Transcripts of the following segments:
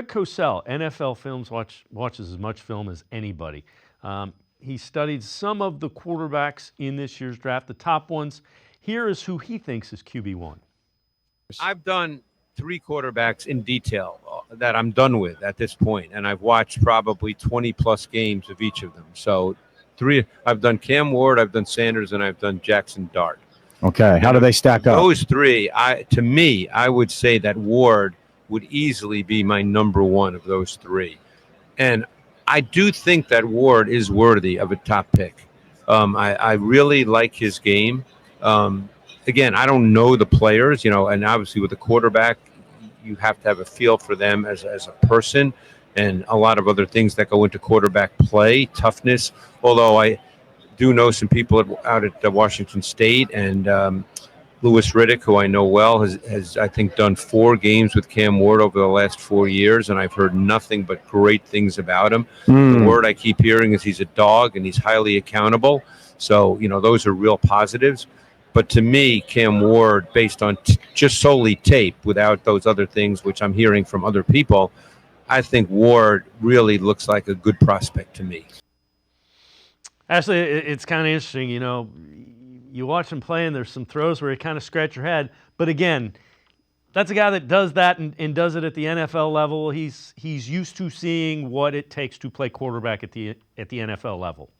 Cosell, NFL Films, watches as much film as anybody. He studied some of the quarterbacks in this year's draft, the top ones. Here is who he thinks is QB1. I've done 3 quarterbacks in detail that I'm done with at this point, and I've watched probably 20 plus games of each of them. So 3, I've done Cam Ward, I've done Sanders, and I've done Jackson Dart. Okay, how do they stack up? Those 3, to me, I would say that Ward would easily be my number 1 of those 3. And I do think that Ward is worthy of a top pick. I really like his game. Again, I don't know the players, and obviously with a quarterback, you have to have a feel for them as a person and a lot of other things that go into quarterback play, toughness. Although I do know some people out at Washington State, and Louis Riddick, who I know well, has I think done 4 games with Cam Ward over the last 4 years, and I've heard nothing but great things about him. The word I keep hearing is he's a dog and he's highly accountable. So, those are real positives. But to me, Cam Ward, based on just solely tape, without those other things, which I'm hearing from other people, I think Ward really looks like a good prospect to me. Actually, it's kind of interesting, you watch him play and there's some throws where you kind of scratch your head. But again, that's a guy that does that and does it at the NFL level. He's used to seeing what it takes to play quarterback at the NFL level.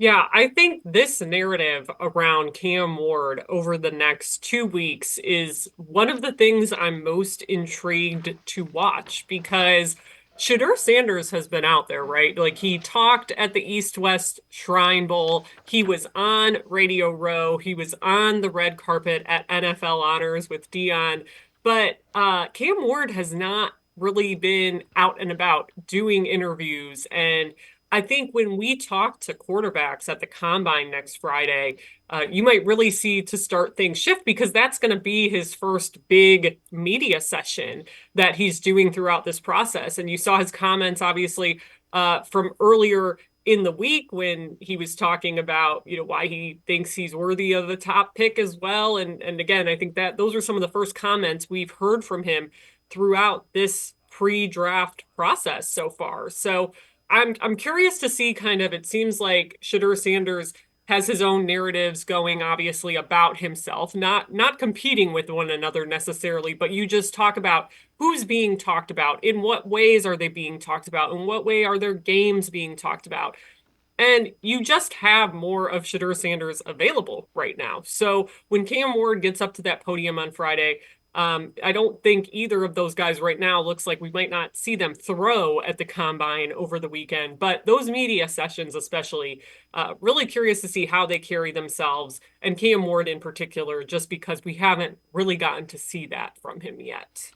Yeah, I think this narrative around Cam Ward over the next 2 weeks is one of the things I'm most intrigued to watch, because Shedeur Sanders has been out there, right? Like, he talked at the East-West Shrine Bowl. He was on Radio Row. He was on the red carpet at NFL Honors with Dion. But Cam Ward has not really been out and about doing interviews. And I think when we talk to quarterbacks at the Combine next Friday, you might really see to start things shift, because that's going to be his first big media session that he's doing throughout this process. And you saw his comments, obviously, from earlier in the week when he was talking about, why he thinks he's worthy of the top pick as well. And again, I think that those are some of the first comments we've heard from him throughout this pre-draft process so far. So I'm curious to see it seems like Shedeur Sanders has his own narratives going, obviously, about himself, not competing with one another necessarily, but you just talk about who's being talked about, in what ways are they being talked about, in what way are their games being talked about. And you just have more of Shedeur Sanders available right now. So when Cam Ward gets up to that podium on Friday, I don't think either of those guys right now looks like we might not see them throw at the Combine over the weekend. But those media sessions especially, really curious to see how they carry themselves, and Cam Ward in particular, just because we haven't really gotten to see that from him yet.